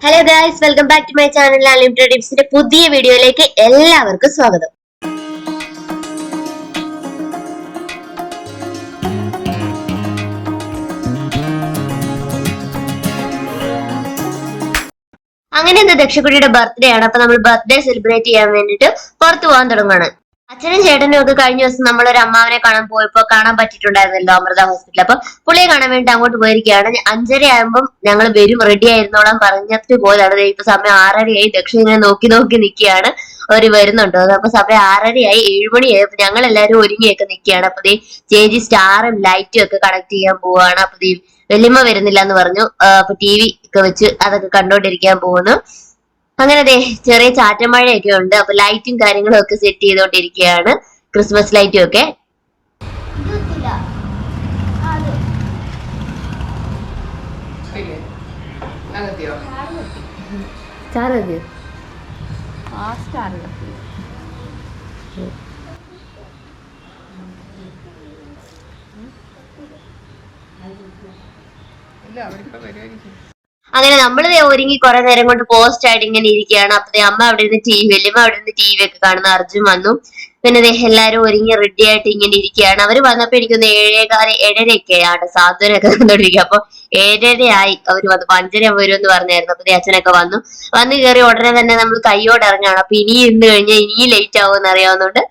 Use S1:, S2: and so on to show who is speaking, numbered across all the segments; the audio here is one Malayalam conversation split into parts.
S1: Hello guys, welcome back to my channel unlimited ടിപ്സിന്റെ പുതിയ വീഡിയോയിലേക്ക് എല്ലാവർക്കും സ്വാഗതം. അങ്ങനെ ഇന്ന് ദക്ഷക്കുട്ടിയുടെ ബർത്ത്ഡേ ആണ്. അപ്പൊ നമ്മൾ ബർത്ത്ഡേ സെലിബ്രേറ്റ് ചെയ്യാൻ വേണ്ടിട്ട് പുറത്തു പോകാൻ തുടങ്ങുകയാണ്. അച്ഛനും ചേട്ടനും ഒക്കെ കഴിഞ്ഞ ദിവസം നമ്മളൊരു അമ്മാവനെ കാണാൻ പോയപ്പോ കാണാൻ പറ്റിയിട്ടുണ്ടായിരുന്നല്ലോ അമൃത ഹോസ്പിറ്റൽ. അപ്പൊ പുള്ളിയെ കാണാൻ വേണ്ടി അങ്ങോട്ട് പോയിരിക്കുകയാണ്. 5:30 ആകുമ്പോൾ ഞങ്ങൾ വരും, റെഡി ആയിരുന്നോളാൻ പറഞ്ഞിട്ട് പോയതാണ്. ഇപ്പൊ സമയം 6:30 ദക്ഷ ഇങ്ങനെ നോക്കി നോക്കി നിൽക്കുകയാണ് അവര് വരുന്നുണ്ടോ. അപ്പൊ സമയം 6:30 7 മണിയായപ്പോ ഞങ്ങൾ എല്ലാവരും ഒരുങ്ങിയൊക്കെ നിൽക്കുകയാണ്. അപ്പൊ ചേച്ചി സ്റ്റാറും ലൈറ്റും ഒക്കെ കണക്ട് ചെയ്യാൻ പോവാണ്. അപ്പൊ വല്യമ്മ വരുന്നില്ല എന്ന് പറഞ്ഞു. അപ്പൊ TV ഒക്കെ വെച്ച് അതൊക്കെ കണ്ടോണ്ടിരിക്കാൻ പോകുന്നു. അങ്ങനെ ചെറിയ ചാറ്റമഴയൊക്കെ ഉണ്ട്. അപ്പൊ ലൈറ്റും കാര്യങ്ങളും ഒക്കെ സെറ്റ് ചെയ്തോണ്ടിരിക്കുകയാണ്, ക്രിസ്മസ് ലൈറ്റും ഒക്കെ. അങ്ങനെ നമ്മൾ ഒരുങ്ങി കുറെ നേരം കൊണ്ട് പോസ്റ്റ് ആയിട്ട് ഇങ്ങനെ ഇരിക്കുകയാണ്. അപ്പൊ അമ്മ അവിടെ ഇരുന്ന് വല്യമ്മ അവിടെ നിന്ന് TV ഒക്കെ കാണുന്ന. അർജുൻ വന്നു. പിന്നെ എല്ലാരും ഒരുങ്ങി റെഡി ആയിട്ട് ഇങ്ങനെ ഇരിക്കുകയാണ്. അവര് വന്നപ്പോ എനിക്കൊന്ന് 7:15 7:30 സാന്ത്വനൊക്കെ തന്നോണ്ടിരിക്കുക. അപ്പൊ 7:30 അവര് വന്നപ്പോ 5:30 വരുമെന്ന് പറഞ്ഞായിരുന്നു. അപ്പൊ അച്ഛനൊക്കെ വന്ന് കയറി ഉടനെ തന്നെ നമ്മൾ കയ്യോടെ ഇറങ്ങാണ്. അപ്പൊ ഇനി ഇന്ന് കഴിഞ്ഞാൽ ഇനി ലേറ്റ് ആവുമെന്ന് അറിയാവുന്നതുകൊണ്ട്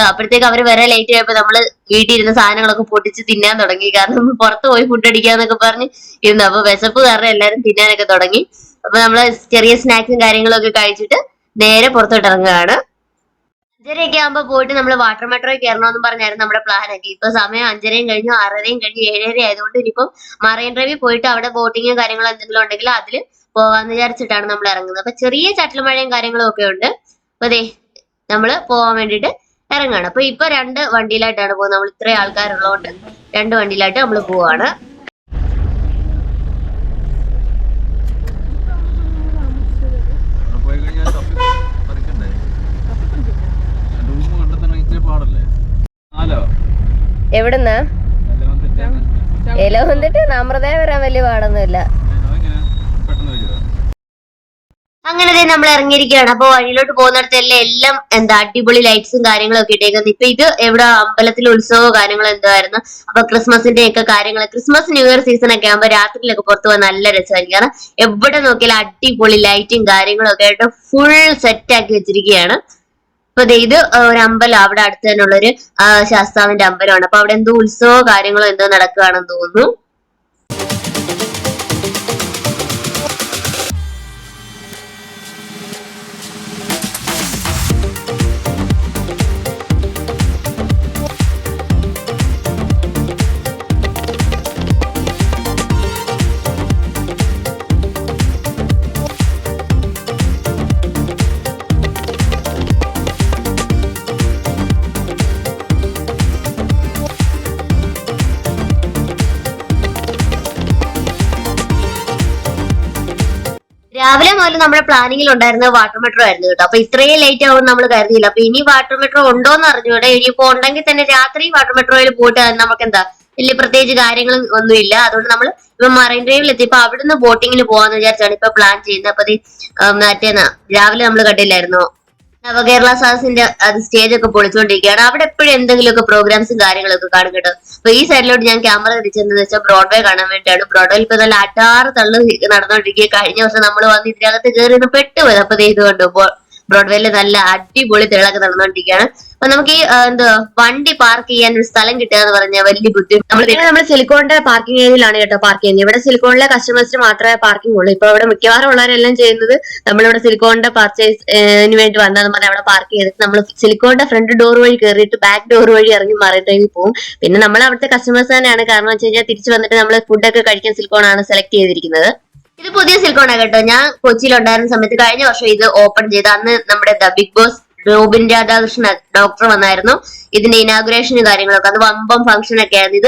S1: അപ്പോഴത്തേക്ക് അവര് വരെ ലേറ്റ് ആയപ്പോ നമ്മള് വീട്ടിൽ ഇരുന്ന സാധനങ്ങളൊക്കെ പൊട്ടിച്ച് തിന്നാൻ തുടങ്ങി. കാരണം പുറത്ത് പോയി ഫുഡ് അടിക്കാന്നൊക്കെ പറഞ്ഞ് ഇരുന്നു. അപ്പൊ വിശപ്പ് കാരണം എല്ലാരും തിന്നാനൊക്കെ തുടങ്ങി. അപ്പൊ നമ്മള് ചെറിയ സ്നാക്സും കാര്യങ്ങളും ഒക്കെ കഴിച്ചിട്ട് നേരെ പുറത്തോട്ട് ഇറങ്ങുകയാണ്. 5:30 ആകുമ്പോ പോയിട്ട് നമ്മൾ വാട്ടർ മെട്രോയിൽ കയറണമെന്ന് പറഞ്ഞായിരുന്നു നമ്മുടെ പ്ലാൻ ഒക്കെ. ഇപ്പൊ സമയം 5:30 കഴിഞ്ഞു, 6:30 കഴിഞ്ഞു, 7:30 ആയതുകൊണ്ട് ഇനിയിപ്പം മറൈൻ ഡ്രൈവിൽ പോയിട്ട് അവിടെ ബോട്ടിങ്ങും കാര്യങ്ങളും എന്തെങ്കിലും ഉണ്ടെങ്കിൽ അതിൽ പോവാന്ന് വിചാരിച്ചിട്ടാണ് നമ്മൾ ഇറങ്ങുന്നത്. അപ്പൊ ചെറിയ ചാറ്റൽ മഴയും കാര്യങ്ങളും ഒക്കെ ഉണ്ട്. അപ്പൊ നമ്മള് പോവാൻ വേണ്ടിട്ട് ഇറങ്ങാണ്. അപ്പൊ ഇപ്പൊ 2 വണ്ടിയിലായിട്ടാണ് പോകുന്നത്. നമ്മൾ ഇത്രയും ആൾക്കാരുള്ളതുകൊണ്ട് 2 വണ്ടിയിലായിട്ട് നമ്മൾ പോവാണ്. എവിടുന്നാ വന്നിട്ട് അമൃതയെ വരാൻ വലിയ പാടൊന്നുമില്ല. അങ്ങനെ നമ്മൾ ഇറങ്ങിയിരിക്കുകയാണ്. അപ്പൊ വഴിയിലോട്ട് പോകുന്നിടത്തെല്ലാം എല്ലാം അടിപൊളി ലൈറ്റ്സും കാര്യങ്ങളും ഒക്കെ ഇട്ടേക്കുന്നത്. ഇപ്പൊ ഇത് എവിടെ അമ്പലത്തിലെ ഉത്സവമോ കാര്യങ്ങളോ എന്തോ ആയിരുന്നു. അപ്പൊ ക്രിസ്മസിന്റെ ഒക്കെ കാര്യങ്ങൾ, ക്രിസ്മസ് ന്യൂ ഇയർ സീസൺ ഒക്കെ ആകുമ്പോൾ രാത്രിയിലൊക്കെ പുറത്തു പോകാൻ നല്ല രസമായിരിക്കും. കാരണം എവിടെ നോക്കിയാലും അടിപൊളി ലൈറ്റും കാര്യങ്ങളും ഒക്കെ ആയിട്ട് ഫുൾ സെറ്റ് ആക്കി വെച്ചിരിക്കുകയാണ്. അപ്പൊ ഇത് ഒരു അമ്പലം, അവിടെ അടുത്ത് തന്നെ ഉള്ളൊരു ശാസ്താവിന്റെ അമ്പലമാണ്. അപ്പൊ അവിടെ എന്തോ ഉത്സവമോ കാര്യങ്ങളോ എന്തോ നടക്കുകയാണെന്ന് തോന്നുന്നു. രാവിലെ മുതൽ നമ്മുടെ പ്ലാനിങ്ങിൽ ഉണ്ടായിരുന്ന വാട്ടർ മെട്രോ ആയിരുന്നു കേട്ടോ. അപ്പൊ ഇത്രയും ലേറ്റ് ആവും നമ്മൾ കരുതിയില്ല. അപ്പൊ ഇനി വാട്ടർ മെട്രോ ഉണ്ടോന്ന് അറിഞ്ഞൂടെ. ഇനിയിപ്പോ ഉണ്ടെങ്കിൽ തന്നെ രാത്രി വാട്ടർ മെട്രോയിൽ പോയിട്ട് നമുക്ക് വലിയ പ്രത്യേകിച്ച് കാര്യങ്ങളും ഒന്നുമില്ല. അതുകൊണ്ട് നമ്മൾ ഇപ്പൊ മറൈൻ ഡ്രൈവിൽ എത്തിയപ്പോ അവിടുന്ന് ബോട്ടിങ്ങിന് പോവാന്ന് വിചാരിച്ചാണ് ഇപ്പൊ പ്ലാൻ ചെയ്യുന്നത്. അപ്പൊ മറ്റേന്നാ രാവിലെ നമ്മൾ കണ്ടില്ലായിരുന്നോ നവകേരള സദസ്സിന്റെ സ്റ്റേജ് ഒക്കെ പൊളിച്ചുകൊണ്ടിരിക്കുകയാണ്. അവിടെ എപ്പോഴും എന്തെങ്കിലുമൊക്കെ പ്രോഗ്രാംസും കാര്യങ്ങളൊക്കെ കാണും കേട്ടോ. അപ്പൊ ഈ സൈഡിലോട്ട് ഞാൻ ക്യാമറ തിരിച്ചെന്ന് വെച്ചാൽ ബ്രോഡ്വേ കാണാൻ വേണ്ടിയാണ്. ബ്രോഡ്വേയിൽ ഇപ്പൊ നല്ല അടാറ് തള്ളു നടന്നുകൊണ്ടിരിക്കുക. കഴിഞ്ഞ ദിവസം നമ്മൾ വന്ന് ഇതിനകത്ത് കയറി പെട്ടുപോയത്. അപ്പൊ ഇത് കണ്ടു ബ്രോഡ്വേയിൽ നല്ല അടിപൊളി തിളക്ക് നടന്നുകൊണ്ടിരിക്കുകയാണ്. അപ്പൊ നമുക്ക് ഈ വണ്ടി പാർക്ക് ചെയ്യാൻ ഒരു സ്ഥലം കിട്ടുക എന്ന് പറഞ്ഞാൽ വലിയ ബുദ്ധിമുട്ട്. നമ്മൾ സിലിക്കോണിന്റെ പാർക്കിംഗ് ഏരിയയിലാണ് കേട്ടോ പാർക്ക് ചെയ്യുന്നത്. ഇവിടെ സിലിക്കോണിലെ കസ്റ്റമേഴ്സിന് മാത്രമേ പാർക്കിംഗ് ഉള്ളൂ. ഇപ്പൊ ഇവിടെ മിക്കവാറും ഉള്ളവരെല്ലാം ചെയ്യുന്നത് നമ്മളിവിടെ സിലിക്കോണിന്റെ പർച്ചേസിന് വേണ്ടി വന്നതെന്ന് പറഞ്ഞാൽ അവിടെ പാർക്ക് ചെയ്തിട്ട് നമ്മൾ സിലിക്കോണിന്റെ ഫ്രണ്ട് ഡോർ വഴി കയറിയിട്ട് ബാക്ക് ഡോർ വഴി ഇറങ്ങി മറൈൻ ഡ്രൈവിൽ പോകും. പിന്നെ നമ്മൾ അവിടുത്തെ കസ്റ്റമേഴ്സ് തന്നെയാണ്. കാരണം വെച്ച് കഴിഞ്ഞാൽ തിരിച്ചു വന്നിട്ട് നമ്മൾ ഫുഡൊക്കെ കഴിക്കാൻ സിലിക്കോണാണ് സെലക്ട് ചെയ്തിരിക്കുന്നത്. ഇത് പുതിയ സിലിക്കോണാണ് കേട്ടോ. ഞാൻ കൊച്ചിയിൽ ഉണ്ടായിരുന്ന സമയത്ത് കഴിഞ്ഞ വർഷം ഇത് ഓപ്പൺ ചെയ്ത് അന്ന് നമ്മുടെ Bigg Boss Robin Radhakrishnan doctor വന്നായിരുന്നു. ഇതിന്റെ ഇനാഗുറേഷനും കാര്യങ്ങളൊക്കെ അത് വമ്പം ഫംഗ്ഷൻ ഒക്കെ ആയിരുന്നു.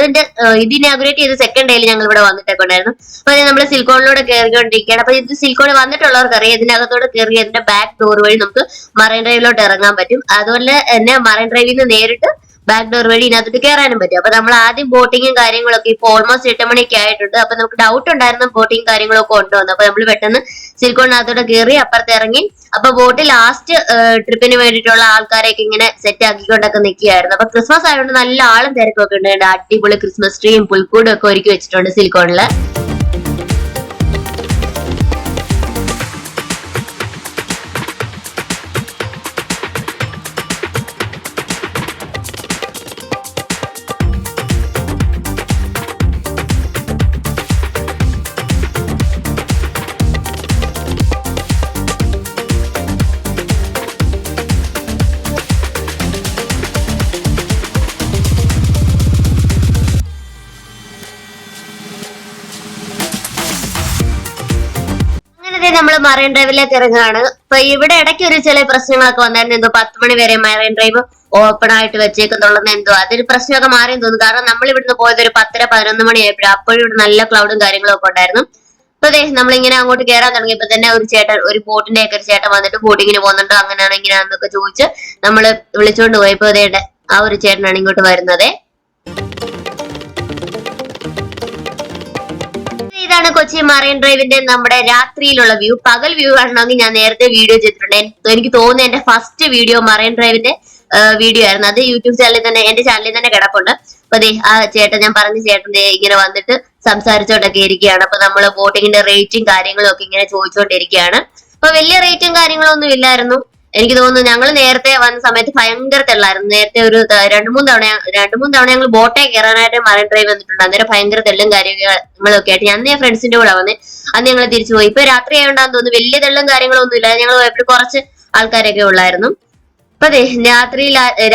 S1: ഇത് ഇനാഗുറേറ്റ് ചെയ്ത് സെക്കൻഡ് ഡേയിൽ ഞങ്ങൾ ഇവിടെ വന്നിട്ടൊക്കെ ഉണ്ടായിരുന്നു. അപ്പൊ നമ്മൾ സിലിക്കോണിലൂടെ കയറിക്കൊണ്ടിരിക്കുകയാണ്. അപ്പൊ ഇത് സിലിക്കോണിൽ വന്നിട്ടുള്ളവർക്ക് അറിയാം. ഇതിനകത്തോടെ കയറി അതിന്റെ ബാക്ക് ഡോർ വഴി നമുക്ക് മറൈൻ ഡ്രൈവിലോട്ട് ഇറങ്ങാൻ പറ്റും. അതുപോലെ തന്നെ മറൈൻ ഡ്രൈവിൽ നിന്ന് നേരിട്ട് ബാക്ക് ഡോർ വഴി ഇതിനകത്തോട്ട് കയറാനും പറ്റും. അപ്പൊ നമ്മൾ ആദ്യം ബോട്ടിങ്ങും കാര്യങ്ങളൊക്കെ ഇപ്പൊ ഓൾമോസ്റ്റ് 8 മണിയൊക്കെ ആയിട്ടുണ്ട്. അപ്പൊ നമുക്ക് ഡൗട്ട് ഉണ്ടായിരുന്നു ബോട്ടിങ് കാര്യങ്ങളൊക്കെ ഉണ്ടോ എന്ന്. അപ്പൊ നമ്മൾ പെട്ടെന്ന് സിലിക്കോണിനകത്തോട്ട് കയറി അപ്പുറത്ത് ഇറങ്ങി. അപ്പൊ ബോട്ട് ലാസ്റ്റ് ട്രിപ്പിന് വേണ്ടിയിട്ടുള്ള ആൾക്കാരെയൊക്കെ ഇങ്ങനെ സെറ്റ് ആക്കിക്കൊണ്ടൊക്കെ നിൽക്കുകയായിരുന്നു. അപ്പൊ ക്രിസ്മസ് ആയതുകൊണ്ട് നല്ല ആളും തിരക്കൊക്കെ ഉണ്ട്. അടിപൊളി ക്രിസ്മസ് ട്രീയും പുൽക്കൂടും ഒക്കെ ഒരുക്കി വെച്ചിട്ടുണ്ട് സിലിക്കോണില്. നമ്മൾ മറൈൻ ഡ്രൈവിലേക്ക് ഇറങ്ങുകയാണ്. അപ്പൊ ഇവിടെ ഇടയ്ക്ക് ഒരു ചില പ്രശ്നങ്ങളൊക്കെ വന്നായിരുന്നു. എന്തോ 10 മണി വരെ മറൈൻ ഡ്രൈവ് ഓപ്പൺ ആയിട്ട് വെച്ചേക്കുന്നുള്ളത് എന്തോ അതൊരു പ്രശ്നമൊക്കെ മാറിയെന്ന് തോന്നുന്നു. കാരണം നമ്മൾ ഇവിടുന്ന് പോയത് ഒരു 10-11 മണി ആയപ്പോഴും അപ്പോഴും ഇവിടെ നല്ല ക്ലൗഡും കാര്യങ്ങളും ഒക്കെ ഉണ്ടായിരുന്നു. അപ്പൊ അതെ നമ്മളിങ്ങനെ അങ്ങോട്ട് കയറാൻ തുടങ്ങിയപ്പോ തന്നെ ഒരു ചേട്ടൻ, ഒരു ബോട്ടിന്റെ ഒക്കെ ഒരു ചേട്ടൻ വന്നിട്ട് ബോട്ടിങ്ങിന് പോകുന്നുണ്ടോ അങ്ങനെയാണ് ഇങ്ങനെയാണെന്നൊക്കെ ചോദിച്ച് നമ്മള് വിളിച്ചോണ്ട് പോയപ്പോ അതേ ആ ഒരു ചേട്ടനാണ് ഇങ്ങോട്ട് വരുന്നത്. ഇതാണ് കൊച്ചി മറൈൻ ഡ്രൈവിന്റെ നമ്മുടെ രാത്രിയിലുള്ള വ്യൂ. പകൽ വ്യൂ കാണണമെങ്കിൽ ഞാൻ നേരത്തെ വീഡിയോ ചെയ്തിട്ടുണ്ട്. എനിക്ക് തോന്നുന്നു എന്റെ ഫസ്റ്റ് വീഡിയോ മറൈൻ ഡ്രൈവിന്റെ വീഡിയോ ആയിരുന്നു. അത് യൂട്യൂബ് ചാനലിൽ തന്നെ, എന്റെ ചാനലിൽ തന്നെ കിടപ്പുണ്ട്. അപ്പൊ അതെ ആ ചേട്ടൻ, ഞാൻ പറഞ്ഞ ചേട്ടന്റെ ഇങ്ങനെ വന്നിട്ട് സംസാരിച്ചോണ്ടൊക്കെ ഇരിക്കുകയാണ്. അപ്പൊ നമ്മള് ബോട്ടിങ്ങിന്റെ റേറ്റും കാര്യങ്ങളും ഒക്കെ ഇങ്ങനെ ചോദിച്ചുകൊണ്ടിരിക്കുകയാണ്. അപ്പൊ വലിയ റേറ്റും കാര്യങ്ങളൊന്നും ഇല്ലായിരുന്നു. എനിക്ക് തോന്നുന്നു ഞങ്ങൾ നേരത്തെ വന്ന സമയത്ത് ഭയങ്കര തെള്ളായിരുന്നു. നേരത്തെ ഒരു 2-3 തവണ ഞങ്ങൾ ബോട്ടെ കയറാനായിട്ട് മറൈൻ ഡ്രൈവ് വന്നിട്ടുണ്ട്. അന്നേരം ഭയങ്കര തെള്ളും കാര്യങ്ങളൊക്കെ ആയിട്ട് അന്ന് ഞാൻ ഫ്രണ്ട്സിന്റെ കൂടെ വന്നേ. അന്ന് ഞങ്ങൾ തിരിച്ചു പോയി. ഇപ്പൊ രാത്രി ആയതുകൊണ്ടാന്ന് തോന്നുന്നു വലിയ തെള്ളും കാര്യങ്ങളൊന്നും ഇല്ല. ഞങ്ങൾ പോയപ്പോൾ കുറച്ച് ആൾക്കാരൊക്കെ ഉള്ളായിരുന്നു. അപ്പൊ അതെ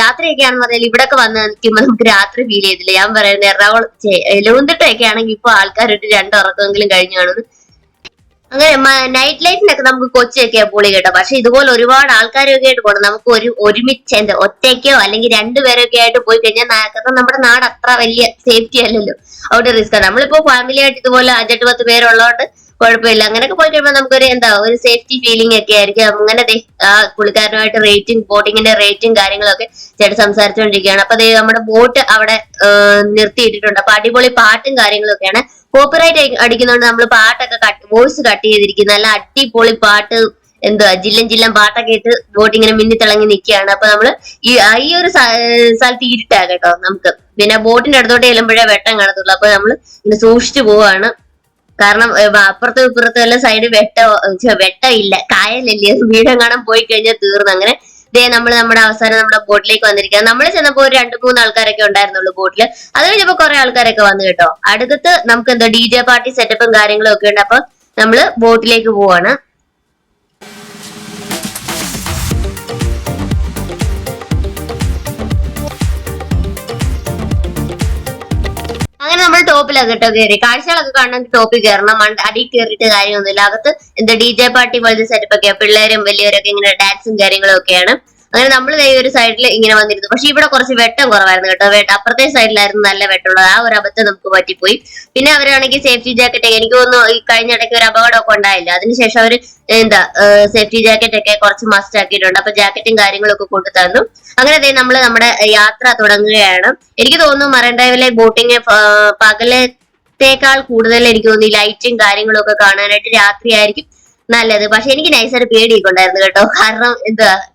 S1: രാത്രിയൊക്കെ ആണെന്ന് പറഞ്ഞാൽ ഇവിടൊക്കെ വന്ന് നിൽക്കുമ്പോൾ നമുക്ക് രാത്രി ഫീൽ ചെയ്തില്ല. ഞാൻ പറയുന്നത് എറണാകുളം എലവുന്തിട്ടൊക്കെ ആണെങ്കിൽ ഇപ്പൊ ആൾക്കാരിട്ട് 2 ഉറക്കമെങ്കിലും കഴിഞ്ഞു കാണുന്നു. അങ്ങനെ നൈറ്റ് ലൈഫിനൊക്കെ നമുക്ക് കൊച്ചിയൊക്കെ പൊളി കേട്ടോ. പക്ഷെ ഇതുപോലെ ഒരുപാട് ആൾക്കാരൊക്കെ ആയിട്ട് പോകണം. നമുക്ക് ഒരുമിച്ച് ഒറ്റയ്ക്കോ അല്ലെങ്കിൽ 2 പേരൊക്കെ ആയിട്ട് പോയി കഴിഞ്ഞാൽ കാരണം നമ്മുടെ നാട് അത്ര വലിയ സേഫ്റ്റി അല്ലല്ലോ. അവിടെ റിസ്ക് ആണ്. നമ്മളിപ്പോ ഫാമിലി ആയിട്ട് ഇതുപോലെ 5-10 പേരുള്ളതുകൊണ്ട് കുഴപ്പമില്ല. അങ്ങനെയൊക്കെ പോയി കഴിയുമ്പോൾ നമുക്കൊരു ഒരു സേഫ്റ്റി ഫീലിംഗ് ഒക്കെ ആയിരിക്കും. അങ്ങനെ ആ പുള്ളിക്കാരനുമായിട്ട് റേറ്റും ബോട്ടിങ്ങിന്റെ റേറ്റും കാര്യങ്ങളൊക്കെ ചേട്ടൻ സംസാരിച്ചുകൊണ്ടിരിക്കുകയാണ്. അപ്പൊ നമ്മുടെ ബോട്ട് അവിടെ നിർത്തിയിട്ടിട്ടുണ്ട്. അപ്പൊ അടിപൊളി പാട്ടും കാര്യങ്ങളൊക്കെയാണ്. കോപ്പിറൈറ്റ് അടിക്കുന്നതുകൊണ്ട് നമ്മൾ പാട്ടൊക്കെ വോയിസ് കട്ട് ചെയ്തിരിക്കും. നല്ല അടിപൊളി പാട്ട്, എന്തുവാ ജില്ലം ജില്ലം പാട്ടൊക്കെ ഇട്ട് ബോട്ട് ഇങ്ങനെ മിന്നിത്തിളങ്ങി നിൽക്കുകയാണ്. അപ്പൊ നമ്മള് ഈ ഒരു സ്ഥലത്ത് ഇരുട്ടാ കേട്ടോ നമുക്ക്. പിന്നെ ബോട്ടിന്റെ അടുത്തോട്ട് ചെല്ലുമ്പോഴേ വെട്ടം കാണത്തുള്ളൂ. അപ്പൊ നമ്മള് ഇങ്ങനെ സൂക്ഷിച്ചു പോവാണ്. കാരണം അപ്പുറത്തും ഇപ്പുറത്തും എല്ലാം സൈഡ് വെട്ടം ഇല്ല, കായലല്ലേ. വീടും കാണാൻ പോയി കഴിഞ്ഞാൽ തീർന്നു. അങ്ങനെ നമ്മൾ നമ്മുടെ അവസാനം നമ്മുടെ ബോട്ടിലേക്ക് വന്നിരിക്കുക. നമ്മൾ ചെന്നപ്പോ ഒരു 2-3 ആൾക്കാരൊക്കെ ഉണ്ടായിരുന്നുള്ളൂ ബോട്ടില്. അത് കഴിഞ്ഞപ്പോ കുറെ ആൾക്കാരൊക്കെ വന്നു കേട്ടോ. അടുത്ത് നമുക്ക് എന്താ DJ പാർട്ടി സെറ്റപ്പും കാര്യങ്ങളും ഒക്കെ ഉണ്ട്. അപ്പൊ നമ്മള് ബോട്ടിലേക്ക് പോവാണ്. അങ്ങനെ നമ്മൾ ടോപ്പിലൊക്കെ കേട്ടോ കയറി. കാഴ്ചകളൊക്കെ കാണണമെങ്കിൽ ടോപ്പിൽ കയറണം. അടിയിൽ കയറിയിട്ട് കാര്യമൊന്നുമില്ല. അകത്ത് എന്താ DJ പാർട്ടി പോലത്തെ സെറ്റപ്പ് ഒക്കെയാ. പിള്ളേരും വലിയവരൊക്കെ ഇങ്ങനെ ഡാൻസും കാര്യങ്ങളും ഒക്കെയാണ്. അങ്ങനെ നമ്മൾ ഈ ഒരു സൈഡിൽ ഇങ്ങനെ വന്നിരുന്നു. പക്ഷെ ഇവിടെ കുറച്ച് വെട്ടം കുറവായിരുന്നു കേട്ടോ. അപ്പുറത്തെ സൈഡിലായിരുന്നു നല്ല വെട്ടമുള്ളത്. ആ ഒരു അബദ്ധം നമുക്ക് പറ്റിപ്പോയി. പിന്നെ അവരാണെങ്കിൽ സേഫ്റ്റി ജാക്കറ്റ്, എനിക്ക് തോന്നുന്നു ഈ കഴിഞ്ഞ ഇടയ്ക്ക് ഒരു അപകടമൊക്കെ ഉണ്ടായില്ല. അതിനുശേഷം അവര് സേഫ്റ്റി ജാക്കറ്റ് ഒക്കെ കുറച്ച് മസ്റ്റ് ആക്കിയിട്ടുണ്ട്. അപ്പൊ ജാക്കറ്റും കാര്യങ്ങളൊക്കെ കൊണ്ടു തന്നു. അങ്ങനെ നമ്മൾ നമ്മുടെ യാത്ര തുടങ്ങുകയാണ്. എനിക്ക് തോന്നുന്നു മറൈൻ ഡ്രൈവിലെ ബോട്ടിങ് പകലത്തേക്കാൾ കൂടുതൽ എനിക്ക് തോന്നുന്നു ലൈറ്റും കാര്യങ്ങളും ഒക്കെ കാണാനായിട്ട് രാത്രിയായിരിക്കും നല്ലത്. പക്ഷെ എനിക്ക് നൈസായിട്ട് പേടിയൊക്കെ ഉണ്ടായിരുന്നു കേട്ടോ. കാരണം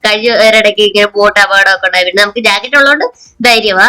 S1: കഴിഞ്ഞ ഒരിടയ്ക്ക് ഇങ്ങനെ ബോട്ട് അപകടമൊക്കെ ഉണ്ടായി. പിന്നെ നമുക്ക് ജാക്കറ്റ് ഉള്ളതുകൊണ്ട് ധൈര്യമാ.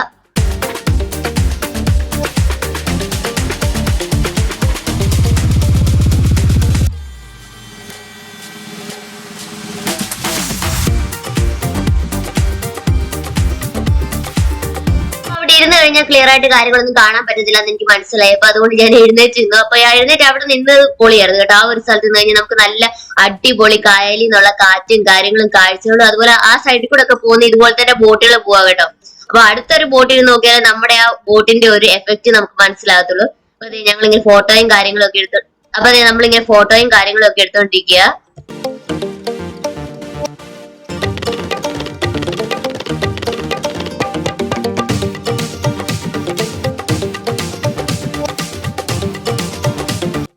S1: ഇരുന്ന് കഴിഞ്ഞാൽ ക്ലിയർ ആയിട്ട് കാര്യങ്ങളൊന്നും കാണാൻ പറ്റത്തില്ല എന്ന് എനിക്ക് മനസ്സിലായി. അപ്പൊ അതുകൊണ്ട് ഞാൻ എഴുന്നേറ്റ് നിന്നു. അപ്പൊ എഴുന്നേറ്റ് അവിടെ നിന്ന് പൊളിയായിരുന്നു കേട്ടോ. ആ ഒരു സ്ഥലത്ത് നിന്ന് കഴിഞ്ഞാൽ നമുക്ക് നല്ല അടിപൊളി കായലിൽ നിന്നുള്ള കാറ്റും കാര്യങ്ങളും കാഴ്ചകളും, അതുപോലെ ആ സൈഡിൽ കൂടെ ഒക്കെ പോകുന്ന ഇതുപോലെ തന്നെ ബോട്ടുകൾ പോവാ കേട്ടോ. അപ്പൊ അടുത്തൊരു ബോട്ടിൽ നോക്കിയാൽ നമ്മുടെ ആ ബോട്ടിന്റെ ഒരു എഫക്റ്റ് നമുക്ക് മനസ്സിലാകത്തുള്ളൂ. അപ്പൊ ഞങ്ങളിങ്ങനെ ഫോട്ടോയും കാര്യങ്ങളും ഒക്കെ നമ്മളിങ്ങനെ ഫോട്ടോയും കാര്യങ്ങളും ഒക്കെ എടുത്തോണ്ടിരിക്കുക.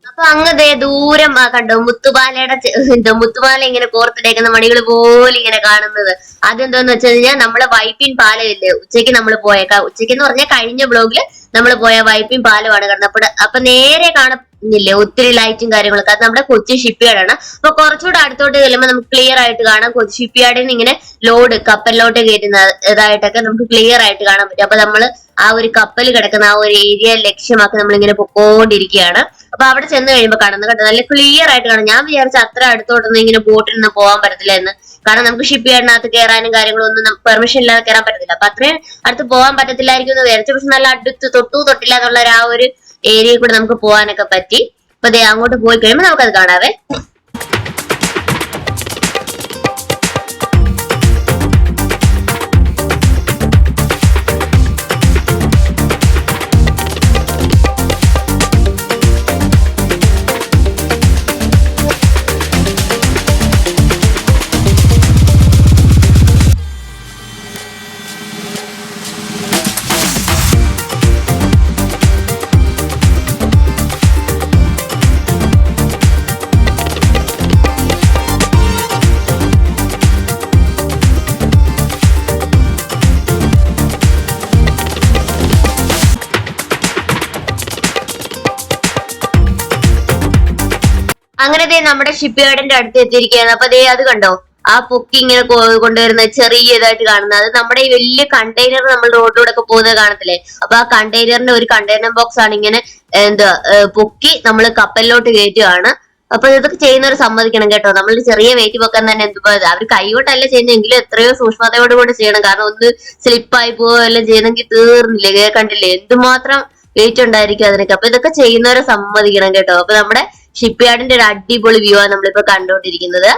S1: അപ്പൊ അങ്ങ് ദൂരം കണ്ടോ മുത്തുമാല ഇങ്ങനെ കോർത്തിട്ടേക്കുന്ന മണികൾ പോലെ ഇങ്ങനെ കാണുന്നത്. അതെന്തോന്ന് വെച്ച് കഴിഞ്ഞാൽ നമ്മളെ വൈപ്പിൻ പാലമില്ലേ, ഉച്ചയ്ക്ക് നമ്മൾ പോയേക്കാം, ഉച്ചയ്ക്ക് എന്ന് പറഞ്ഞാൽ കഴിഞ്ഞ ബ്ലോഗില് നമ്മൾ പോയ വൈപ്പിൻ പാലമാണ് കാണുന്നത്. അപ്പൊ നേരെ കാണുന്നില്ലേ ഒത്തിരി ലൈറ്റും കാര്യങ്ങളൊക്കെ, അത് നമ്മുടെ കൊച്ചി ഷിപ്പ്യാർഡാണ്. അപ്പൊ കുറച്ചുകൂടെ അടുത്തോട്ട് ചെല്ലുമ്പോൾ നമുക്ക് ക്ലിയർ ആയിട്ട് കാണാം കൊച്ചി ഷിപ്പ്യാർഡിൽ നിന്ന് ഇങ്ങനെ ലോഡ് കപ്പലിലോട്ട് കയറ്റുന്നതായിട്ടൊക്കെ നമുക്ക് ക്ലിയർ ആയിട്ട് കാണാൻ പറ്റും. അപ്പൊ നമ്മള് ആ ഒരു കപ്പൽ കിടക്കുന്ന ആ ഒരു ഏരിയ ലക്ഷ്യമാക്കി നമ്മൾ ഇങ്ങനെ പൊക്കോണ്ടിരിക്കുകയാണ്. അപ്പൊ അവിടെ ചെന്ന് കഴിയുമ്പോൾ കാണുന്നത് കേട്ടോ നല്ല ക്ലിയർ ആയിട്ട് കാണാം. ഞാൻ വിചാരിച്ച അത്ര അടുത്തോട്ടൊന്നും ഇങ്ങനെ ബോട്ടിൽ നിന്ന് പോകാൻ പറ്റത്തില്ല എന്ന്, കാരണം നമുക്ക് ഷിപ്പ്യാർഡിനകത്ത് കയറാനും കാര്യങ്ങളൊന്നും പെർമിഷൻ ഇല്ലാതെ കയറാൻ പറ്റത്തില്ല. അപ്പൊ അത്രയും അടുത്ത് പോകാൻ പറ്റത്തില്ലായിരിക്കും എന്ന് വിചാരിച്ചു. പക്ഷെ നല്ല അടുത്ത് തൊട്ടില്ല എന്നുള്ള ആ ഒരു ഏരിയയിൽ കൂടെ നമുക്ക് പോകാനൊക്കെ പറ്റി. അപ്പൊ അങ്ങോട്ട് പോയി കഴിയുമ്പോൾ നമുക്കത് കാണാവേ. അങ്ങനെ നമ്മുടെ ഷിപ്പ്യാർഡിന്റെ അടുത്ത് എത്തിയിരിക്കുകയാണ്. അപ്പൊ അത് കണ്ടോ, ആ പൊക്കി ഇങ്ങനെ കൊണ്ടുവരുന്ന ചെറിയതായിട്ട് കാണുന്നത്, അത് നമ്മുടെ ഈ വലിയ കണ്ടെയ്നർ നമ്മൾ റോഡിലൂടെ ഒക്കെ പോകുന്നത് കാണത്തില്ലേ. അപ്പൊ ആ കണ്ടെയ്നറിന്റെ ഒരു കണ്ടെയ്നർ ബോക്സ് ആണ് ഇങ്ങനെ പൊക്കി നമ്മൾ കപ്പലിലോട്ട് കയറ്റുകയാണ്. അപ്പൊ ഇതൊക്കെ ചെയ്യുന്നവർ സമ്മതിക്കണം കേട്ടോ. നമ്മൾ ചെറിയ വെയിറ്റ് വെക്കാൻ തന്നെ എന്തുപോ അവർ കൈകൊണ്ടല്ല ചെയ്യുന്നെങ്കിലും എത്രയോ സൂക്ഷ്മതയോടുകൂടി ചെയ്യണം. കാരണം ഒന്ന് സ്ലിപ്പായി പോവുകയെല്ലാം ചെയ്യുന്നെങ്കിൽ തീർന്നില്ലേ, കണ്ടില്ലേ എന്തുമാത്രം വെയിറ്റ് ഉണ്ടായിരിക്കും അതിനൊക്കെ. അപ്പൊ ഇതൊക്കെ ചെയ്യുന്നവരെ സമ്മതിക്കണം കേട്ടോ. അപ്പൊ നമ്മുടെ ഷിപ്പ്യാർഡിന്റെ ഒരു അടിപൊളി വ്യൂ ആണ് നമ്മളിപ്പോ കണ്ടുകൊണ്ടിരിക്കുന്നത്.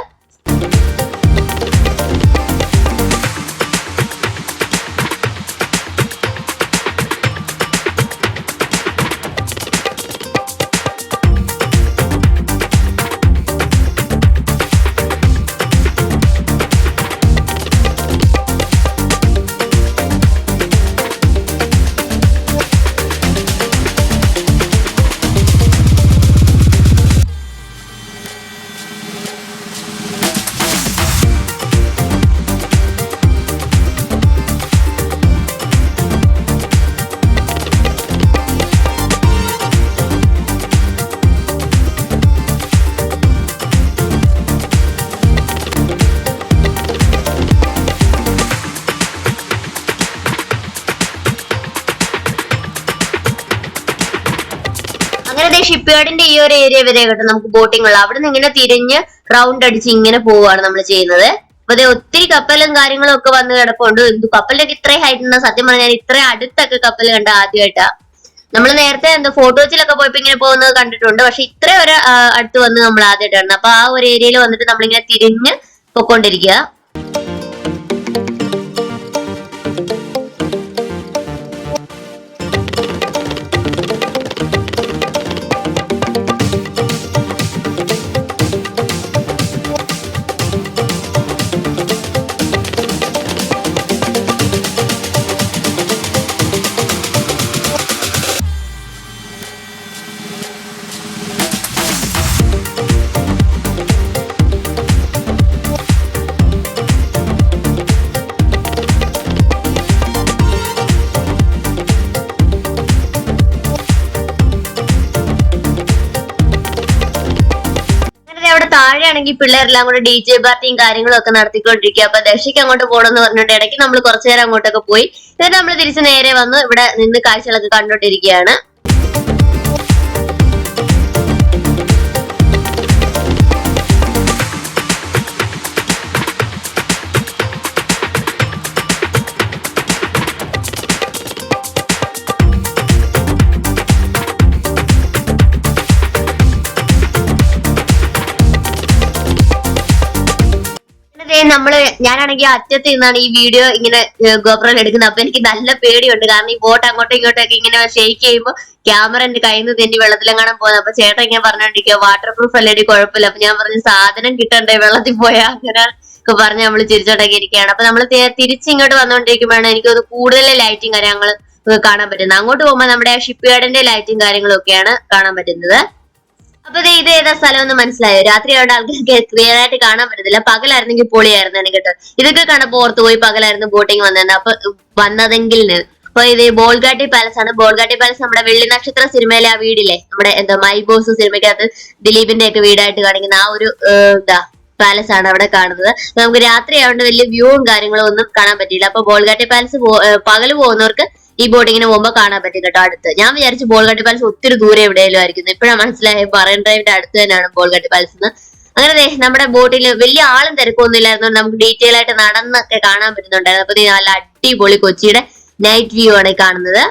S1: അങ്ങനെ ഷിപ്പ്യാർഡിന്റെ ഈ ഒരു ഏരിയ വരെ കേട്ടോ നമുക്ക് ബോട്ടിംഗ് ഉള്ള. അവിടെ നിന്ന് ഇങ്ങനെ തിരിഞ്ഞ് റൗണ്ട് അടിച്ച് ഇങ്ങനെ പോവുകയാണ് നമ്മൾ ചെയ്യുന്നത്. അപ്പൊ ഒത്തിരി കപ്പലും കാര്യങ്ങളും ഒക്കെ വന്ന് കിടപ്പുണ്ട്. കപ്പലിലൊക്കെ ഇത്രയും ഹൈറ്റ് ഉണ്ടോ സത്യം പറഞ്ഞാൽ ഇത്രയും അടുത്തൊക്കെ കപ്പൽ കണ്ട ആദ്യമായിട്ടാ. നമ്മൾ നേരത്തെ ഫോട്ടോസിലൊക്കെ പോയപ്പോ ഇങ്ങനെ പോകുന്നത് കണ്ടിട്ടുണ്ട്, പക്ഷെ ഇത്രയും ഒരു അടുത്ത് വന്ന് നമ്മൾ ആദ്യമായിട്ടാണ്. അപ്പൊ ആ ഒരു ഏരിയയിൽ വന്നിട്ട് നമ്മളിങ്ങനെ തിരിഞ്ഞ് പൊക്കോണ്ടിരിക്കുക. അവിടെ താഴെയാണെങ്കിൽ പിള്ളേരെല്ലാം കൂടെ DJ പാർട്ടിയും കാര്യങ്ങളും ഒക്കെ നടത്തിക്കൊണ്ടിരിക്കുക. അപ്പൊ ദശയ്ക്ക് അങ്ങോട്ട് പോകണമെന്ന് പറഞ്ഞിട്ട് ഇടയ്ക്ക് നമ്മൾ കുറച്ചു നേരം അങ്ങോട്ടൊക്കെ പോയി. എന്നിട്ട് നമ്മൾ തിരിച്ച് നേരെ വന്ന് ഇവിടെ നിന്ന് കാഴ്ചകളൊക്കെ കണ്ടോണ്ടിരിക്കുകയാണ്. ഞാനാണെങ്കിൽ അറ്റത്ത് നിന്നാണ് ഈ വീഡിയോ ഇങ്ങനെ ഗോപ്രോയിൽ എടുക്കുന്നത്. അപ്പൊ എനിക്ക് നല്ല പേടിയുണ്ട്, കാരണം ഈ ബോട്ട് അങ്ങോട്ടും ഇങ്ങോട്ടൊക്കെ ഇങ്ങനെ ഷെയ്ക്ക് ചെയ്യുമ്പോൾ ക്യാമറ എന്റെ കയ്യിൽ നിന്ന് തെന്നി വെള്ളത്തിലെങ്ങാനും പോകുന്നത്. അപ്പൊ ചേട്ടൻ ഇങ്ങനെ പറഞ്ഞോണ്ടിരിക്കുക വാട്ടർ പ്രൂഫ് അല്ലേടി കുഴപ്പമില്ല. അപ്പൊ ഞാൻ പറഞ്ഞു സാധനം കിട്ടണ്ടേ വെള്ളത്തിൽ പോയാൽ, അങ്ങനെ ഒക്കെ പറഞ്ഞ് നമ്മൾ ചിരിച്ചോണ്ടൊക്കെ ഇരിക്കുകയാണ്. അപ്പൊ നമ്മൾ തിരിച്ചിങ്ങോട്ട് വന്നുകൊണ്ടിരിക്കുമ്പോഴാണ് എനിക്കത് കൂടുതൽ ലൈറ്റും കാര്യങ്ങൾ കാണാൻ പറ്റുന്നത്. അങ്ങോട്ട് പോകുമ്പോൾ നമ്മുടെ ഷിപ്പ്യാർഡിന്റെ ലൈറ്റും കാര്യങ്ങളും ഒക്കെയാണ് കാണാൻ പറ്റുന്നത്. അപ്പൊ ഇത് ഏതാ സ്ഥലം എന്ന് മനസ്സിലായോ? രാത്രി ആയതുകൊണ്ട് ആൾക്കാർക്ക് ക്ലിയർ ആയിട്ട് കാണാൻ പറ്റത്തില്ല. പകലായിരുന്നെങ്കിൽ പൊളിയായിരുന്നു കേട്ടോ. ഇതൊക്കെ കണ്ടപ്പോ ഓർത്ത് പോയി പകലായിരുന്നു ബോട്ടിങ് വന്നത്. അപ്പൊ വന്നതെങ്കിൽ അപ്പൊ ഇത് ബോൾഗാട്ടി പാലസ് ആണ്. ബോൾഗാട്ടി പാലസ് നമ്മുടെ വെള്ളി നക്ഷത്ര സിനിമയിലെ ആ വീടില്ലേ, നമ്മുടെ എന്താ മൈ ബോസ് സിനിമയ്ക്കകത്ത് ദിലീപിന്റെ ഒക്കെ വീടായിട്ട് കാണിക്കുന്ന ആ ഒരു പാലസ് ആണ് അവിടെ കാണുന്നത്. നമുക്ക് രാത്രി ആയതുകൊണ്ട് വലിയ വ്യൂവും കാര്യങ്ങളും ഒന്നും കാണാൻ പറ്റിയില്ല. അപ്പൊ ബോൾഗാട്ടി പാലസ് പകല് പോകുന്നവർക്ക് ഈ ബോട്ടിങ്ങിന് പോകുമ്പോൾ കാണാൻ പറ്റും കേട്ടോ. അടുത്ത് ഞാൻ വിചാരിച്ചു ബോൾഗാട്ടി പാലസ് ഒത്തിരി ദൂരെ എവിടെയെങ്കിലും ആയിരിക്കുന്നു. ഇപ്പോഴാണ് മനസ്സിലായത് മറൈൻ ഡ്രൈവിന്റെ അടുത്ത് തന്നെയാണ് ബോൾഗാട്ടി പാലസ് എന്ന്. അങ്ങനെ നമ്മുടെ ബോട്ടിൽ വലിയ ആളും തിരക്കൊന്നും ഇല്ലായിരുന്നു. നമുക്ക് ഡീറ്റെയിൽ ആയിട്ട് നടന്നൊക്കെ കാണാൻ പറ്റുന്നുണ്ടായിരുന്നു. അപ്പൊ നല്ല അടിപൊളി കൊച്ചിയുടെ നൈറ്റ് വ്യൂ ആണ് കാണുന്നത്.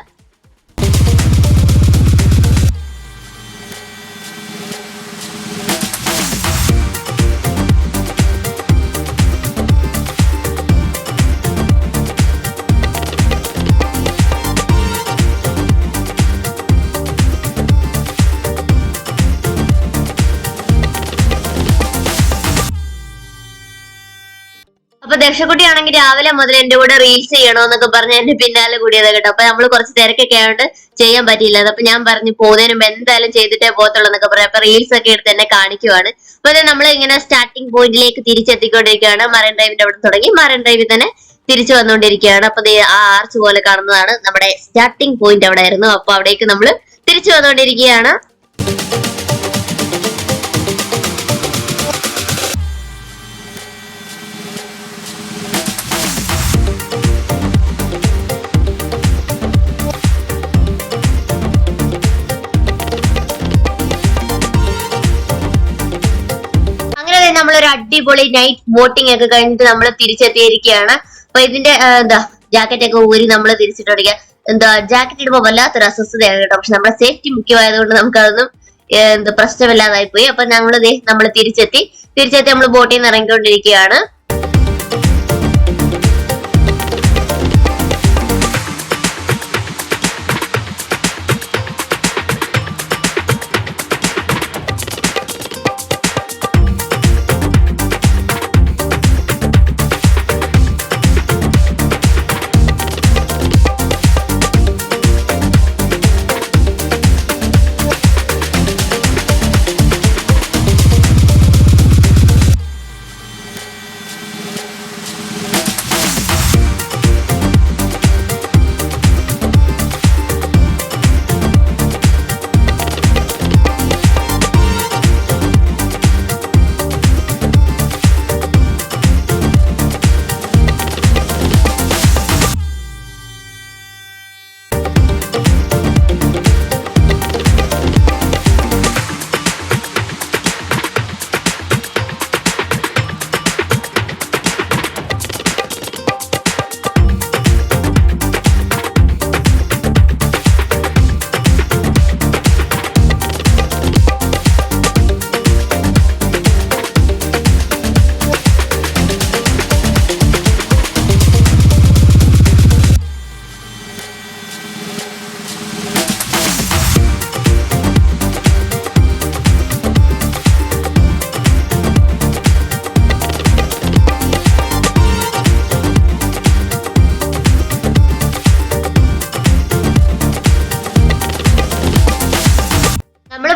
S1: അപ്പൊ ദക്ഷക്കുട്ടിയാണെങ്കിൽ രാവിലെ മുതൽ എന്റെ കൂടെ റീൽസ് ചെയ്യണോന്നൊക്കെ പറഞ്ഞ് എന്റെ പിന്നാലെ കൂടിയത് കേട്ടോ. അപ്പൊ നമ്മള് കുറച്ച് തിരക്കൊക്കെ ആയതുകൊണ്ട് ചെയ്യാൻ പറ്റിയില്ല. അപ്പൊ ഞാൻ പറഞ്ഞു പോകുന്നതിന് മുമ്പ് എന്തായാലും ചെയ്തിട്ടേ പോകത്തുള്ളൂ എന്നൊക്കെ പറയാം. അപ്പൊ റീൽസ് ഒക്കെ എടുത്ത് എന്നെ കാണിക്കുവാണ്. അപ്പൊ നമ്മൾ ഇങ്ങനെ സ്റ്റാർട്ടിംഗ് പോയിന്റിലേക്ക് തിരിച്ചെത്തിക്കൊണ്ടിരിക്കുകയാണ്. മറൈൻ ഡ്രൈവിന്റെ അവിടെ തുടങ്ങി മറൈൻ ഡ്രൈവിൽ തന്നെ തിരിച്ചു വന്നുകൊണ്ടിരിക്കുകയാണ്. അപ്പൊ ആ ആർച്ച് പോലെ കാണുന്നതാണ് നമ്മുടെ സ്റ്റാർട്ടിംഗ് പോയിന്റ് അവിടെ ആയിരുന്നു. അപ്പൊ അവിടേക്ക് നമ്മൾ തിരിച്ചു വന്നുകൊണ്ടിരിക്കുകയാണ്. നമ്മളൊരു അടിപൊളി നൈറ്റ് ബോട്ടിംഗ് ഒക്കെ കഴിഞ്ഞിട്ട് നമ്മൾ തിരിച്ചെത്തിയിരിക്കുകയാണ്. അപ്പൊ ഇതിന്റെ ജാക്കറ്റ് ഒക്കെ ഊരി നമ്മൾ തിരിച്ചിട്ടുണ്ടെങ്കിൽ ജാക്കറ്റ് ഇടുമ്പോൾ വല്ലാത്തൊരു അസ്വസ്ഥതയാണ് കേട്ടോ. പക്ഷെ നമ്മുടെ സേഫ്റ്റി മുഖ്യമായതുകൊണ്ട് നമുക്ക് അതൊന്നും പ്രശ്നമില്ലാതായി പോയി. അപ്പൊ നമ്മൾ തിരിച്ചെത്തി നമ്മൾ ബോട്ടിൽ നിന്ന് ഇറങ്ങിക്കൊണ്ടിരിക്കുകയാണ്.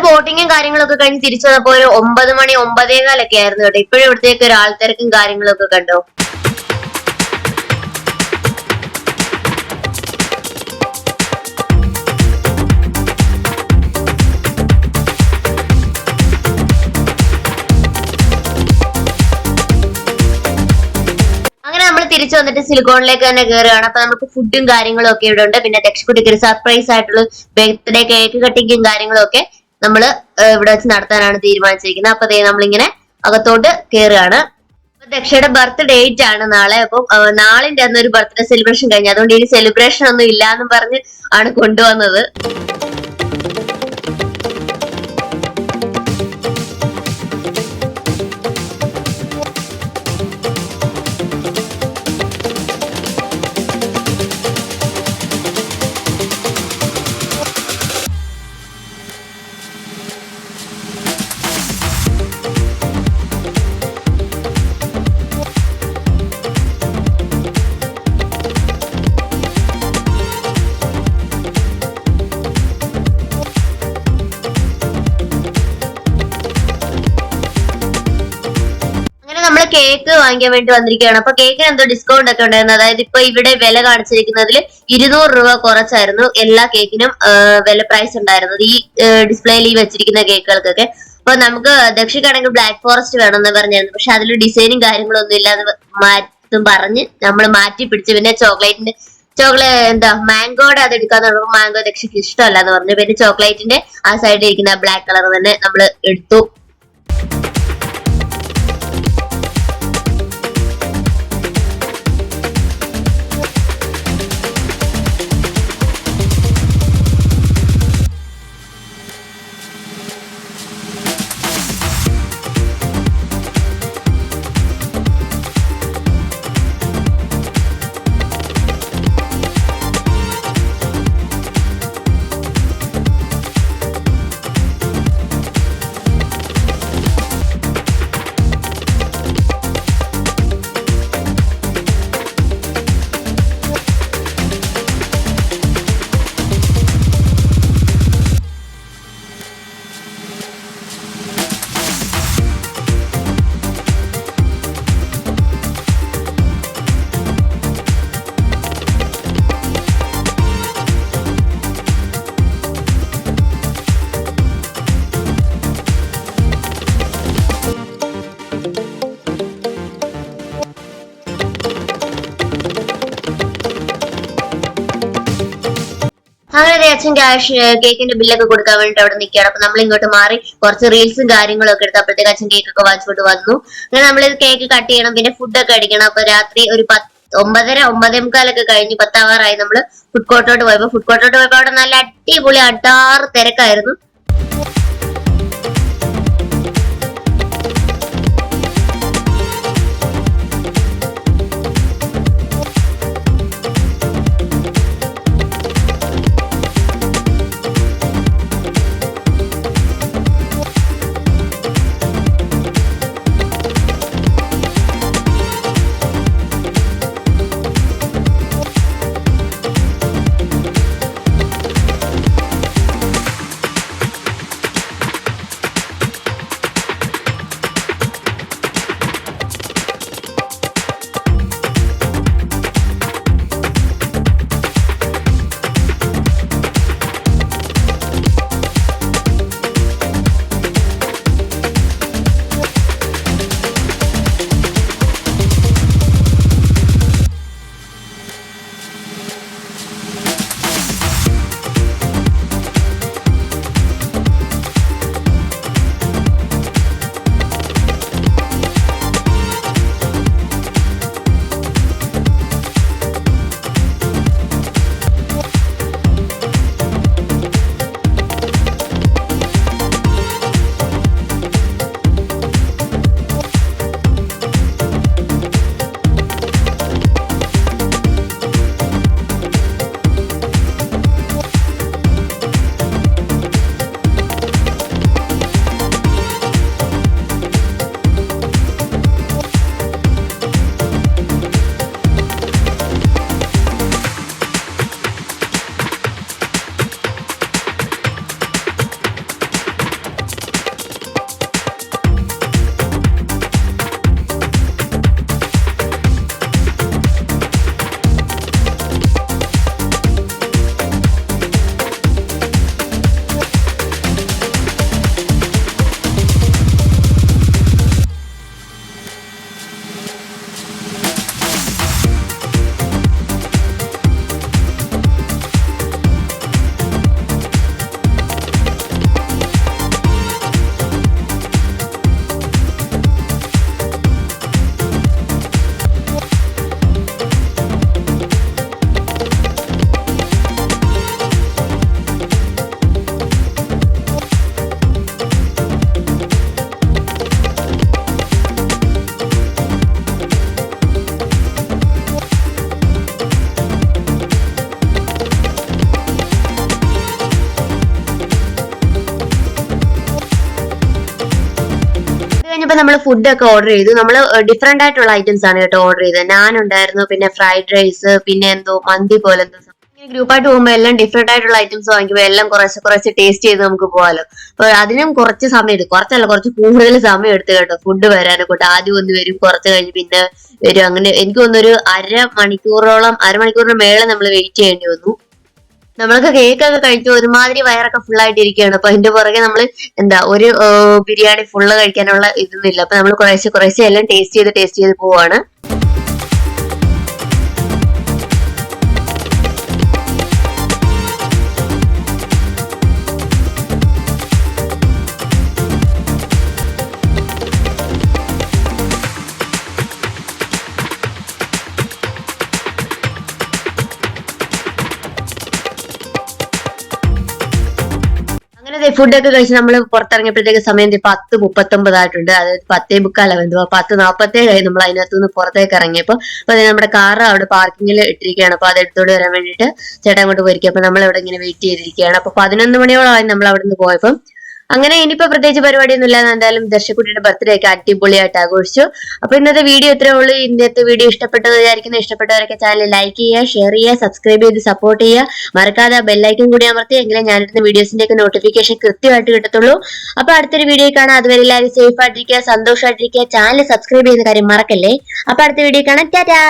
S1: ബോട്ടിങ്ങും കാര്യങ്ങളൊക്കെ കഴിഞ്ഞ് തിരിച്ചു വന്നപ്പോ ഒരു 9 മണി 9:15 ആയിരുന്നു കേട്ടോ. ഇപ്പോഴും ഇവിടത്തേക്ക് ഒരു ആൾത്തിരക്കും കാര്യങ്ങളൊക്കെ കണ്ടോ. തിരിച്ചു വന്നിട്ട് സിലിക്കോണിലേക്ക് തന്നെ കയറുകയാണ്. അപ്പൊ നമുക്ക് ഫുഡും കാര്യങ്ങളും ഒക്കെ ഇവിടെ ഉണ്ട്. പിന്നെ ദക്ഷക്കുട്ടിക്ക് ഒരു സർപ്രൈസ് ആയിട്ടുള്ള ബർത്ത്ഡേ കേക്ക് കട്ടിങ്ങും കാര്യങ്ങളും ഒക്കെ നമ്മള് ഇവിടെ വെച്ച് നടത്താനാണ് തീരുമാനിച്ചിരിക്കുന്നത്. അപ്പൊ നമ്മളിങ്ങനെ അകത്തോട്ട് കയറുകയാണ്. അപ്പൊ ദക്ഷയുടെ ബർത്ത് ഡേറ്റ് ആണ് നാളെ. അപ്പൊ നാളിന്റെ അന്ന് ഒരു ബർത്ത്ഡേ സെലിബ്രേഷൻ കഴിഞ്ഞു. അതുകൊണ്ട് ഇനി സെലിബ്രേഷൻ ഒന്നും ഇല്ലാന്നും പറഞ്ഞ് ആണ് കൊണ്ടുവന്നത്. നമ്മള് കേക്ക് വാങ്ങിക്കാൻ വേണ്ടി വന്നിരിക്കുകയാണ്. അപ്പൊ കേക്കിന് എന്തോ ഡിസ്കൗണ്ട് ഒക്കെ ഉണ്ടായിരുന്നു. അതായത് ഇപ്പൊ ഇവിടെ വില കാണിച്ചിരിക്കുന്നതിൽ 200 രൂപ കുറച്ചായിരുന്നു എല്ലാ കേക്കിനും വില പ്രൈസ് ഉണ്ടായിരുന്നത്, ഈ ഡിസ്പ്ലേയിൽ ഈ വെച്ചിരിക്കുന്ന കേക്കുകൾക്കൊക്കെ. അപ്പൊ നമുക്ക് ദക്ഷിക്കാണെങ്കിൽ ബ്ലാക്ക് ഫോറസ്റ്റ് വേണമെന്ന് പറഞ്ഞായിരുന്നു. പക്ഷെ അതിൽ ഡിസൈനും കാര്യങ്ങളും ഒന്നും ഇല്ലാന്ന് പറഞ്ഞ് നമ്മൾ മാറ്റി പിടിച്ചു. പിന്നെ എന്താ മാംഗോയുടെ അത് എടുക്കാന്ന് പറഞ്ഞപ്പോൾ മാംഗോ ദക്ഷിക്ക് ഇഷ്ടമല്ല എന്ന് പറഞ്ഞു. പിന്നെ ചോക്ലേറ്റിന്റെ ആ സൈഡിൽ ഇരിക്കുന്ന ബ്ലാക്ക് കളർ തന്നെ നമ്മൾ എടുത്തു. അങ്ങനെ അച്ഛൻ കേക്കിന്റെ ബില്ലൊക്കെ കൊടുക്കാൻ വേണ്ടിട്ട് അവിടെ നിൽക്കുകയാണ്. അപ്പൊ നമ്മൾ ഇങ്ങോട്ട് മാറി കുറച്ച് റീൽസും കാര്യങ്ങളും ഒക്കെ എടുത്ത് അപ്പോഴത്തേക്ക് അച്ഛൻ കേക്കൊക്കെ വാങ്ങിച്ചോട്ട് വന്നു. അങ്ങനെ നമ്മൾ കേക്ക് കട്ട് ചെയ്യണം, പിന്നെ ഫുഡൊക്കെ അടിക്കണം. അപ്പൊ രാത്രി ഒരു 9:30 കഴിഞ്ഞ് 10 നമ്മള് ഫുഡ് കോർട്ടോട്ട് പോയപ്പോ അവിടെ നല്ല അടിപൊളി അടാറ് തിരക്കായിരുന്നു. കഴിഞ്ഞപ്പോ നമ്മൾ ഫുഡൊക്കെ ഓർഡർ ചെയ്തു. നമ്മൾ ഡിഫറെന്റ് ആയിട്ടുള്ള ഐറ്റംസ് ആണ് കേട്ടോ ഓർഡർ ചെയ്തത്. നാൻ ഉണ്ടായിരുന്നു, പിന്നെ ഫ്രൈഡ് റൈസ്, പിന്നെ എന്തോ മന്തി പോലെ എന്തോ ഗ്രൂപ്പായിട്ട് പോകുമ്പോൾ എല്ലാം ഡിഫറെന്റ് ആയിട്ടുള്ള ഐറ്റംസ് വാങ്ങിക്കുമ്പോൾ എല്ലാം കുറച്ച് കുറച്ച് ടേസ്റ്റ് ചെയ്ത് നമുക്ക് പോകാമല്ലോ. അപ്പൊ അതിനും കുറച്ച് സമയം എടുക്കും, കുറച്ചല്ല കുറച്ച് കൂടുതൽ സമയം എടുത്ത് കേട്ടോ ഫുഡ് വരാനെ കൊണ്ട്. ആദ്യം ഒന്ന് വരും, കുറച്ച് കഴിഞ്ഞ് പിന്നെ വരും. അങ്ങനെ എനിക്ക് തോന്നുന്നൊരു അരമണിക്കൂറിന് മേലെ നമ്മൾ വെയിറ്റ് ചെയ്യേണ്ടി വന്നു. നമ്മളൊക്കെ കേക്കൊക്കെ കഴിച്ചു ഒരുമാതിരി വയറൊക്കെ ഫുള്ളായിട്ട് ഇരിക്കുകയാണ്. അപ്പൊ അതിന്റെ പുറകെ നമ്മൾ ഒരു ബിരിയാണി ഫുള്ള് കഴിക്കാനുള്ള ഇതൊന്നുമില്ല. അപ്പൊ നമ്മൾ കുറേശ്ശെ കുറേശ്ശെ എല്ലാം ടേസ്റ്റ് ചെയ്ത് പോവാണ്. അങ്ങനെ ഫുഡൊക്കെ കഴിച്ച് നമ്മൾ പുറത്തിറങ്ങിയപ്പോഴത്തേക്ക് സമയം 10:39 ആയിട്ടുണ്ട്. അതായത് 10:45 എന്തുവാ 10:47 നമ്മൾ അതിനകത്തുനിന്ന് പുറത്തേക്ക് ഇറങ്ങിയപ്പോ. അപ്പൊ നമ്മുടെ കാർ അവിടെ പാർക്കിങ്ങിൽ ഇട്ടിരിക്കുകയാണ്. അപ്പൊ അത് എടുത്തോണ്ട് വരാൻ വേണ്ടിയിട്ട് ചേട്ടൻ അങ്ങോട്ട് പോയിരിക്കും. അപ്പൊ നമ്മൾ ഇവിടെ ഇങ്ങനെ വെയിറ്റ് ചെയ്തിരിക്കുകയാണ്. അപ്പൊ 11 മണിയോളമായി നമ്മൾ അവിടെ നിന്ന് പോയപ്പം. അങ്ങനെ ഇനിയിപ്പോ പ്രത്യേകിച്ച് പരിപാടിയൊന്നും ഇല്ലാതെ എന്തായാലും ദർശക്കുട്ടിയുടെ ബർത്ത്ഡേ ഒക്കെ അടിപൊളിയായിട്ട് ആഘോഷിച്ചു. അപ്പൊ ഇന്നത്തെ വീഡിയോ ഇത്രേ ഉള്ളൂ. ഇന്നത്തെ വീഡിയോ ഇഷ്ടപ്പെട്ടത് വിചാരിക്കുന്നു. ഇഷ്ടപ്പെട്ടവരൊക്കെ ചാനൽ ലൈക്ക് ചെയ്യുക, ഷെയർ ചെയ്യുക, സബ്സ്ക്രൈബ് ചെയ്ത് സപ്പോർട്ട് ചെയ്യുക. മറക്കാതെ ബെല്ലൈക്കൻ കൂടി അമർത്തി, എങ്കിലേ ഞാനിടുന്ന വീഡിയോസിന്റെ ഒക്കെ നോട്ടിഫിക്കേഷൻ കൃത്യമായിട്ട് കിട്ടത്തുള്ളൂ. അപ്പൊ അടുത്തൊരു വീഡിയോ കാണാം. അതുവരെ എല്ലാവരും സേഫ് ആയിട്ടിരിക്കുക, സന്തോഷമായിട്ടിരിക്കുക. ചാനൽ സബ്സ്ക്രൈബ് ചെയ്യുന്ന കാര്യം മറക്കല്ലേ. അപ്പൊ അടുത്ത വീഡിയോ കാണാം. ടാറ്റാ.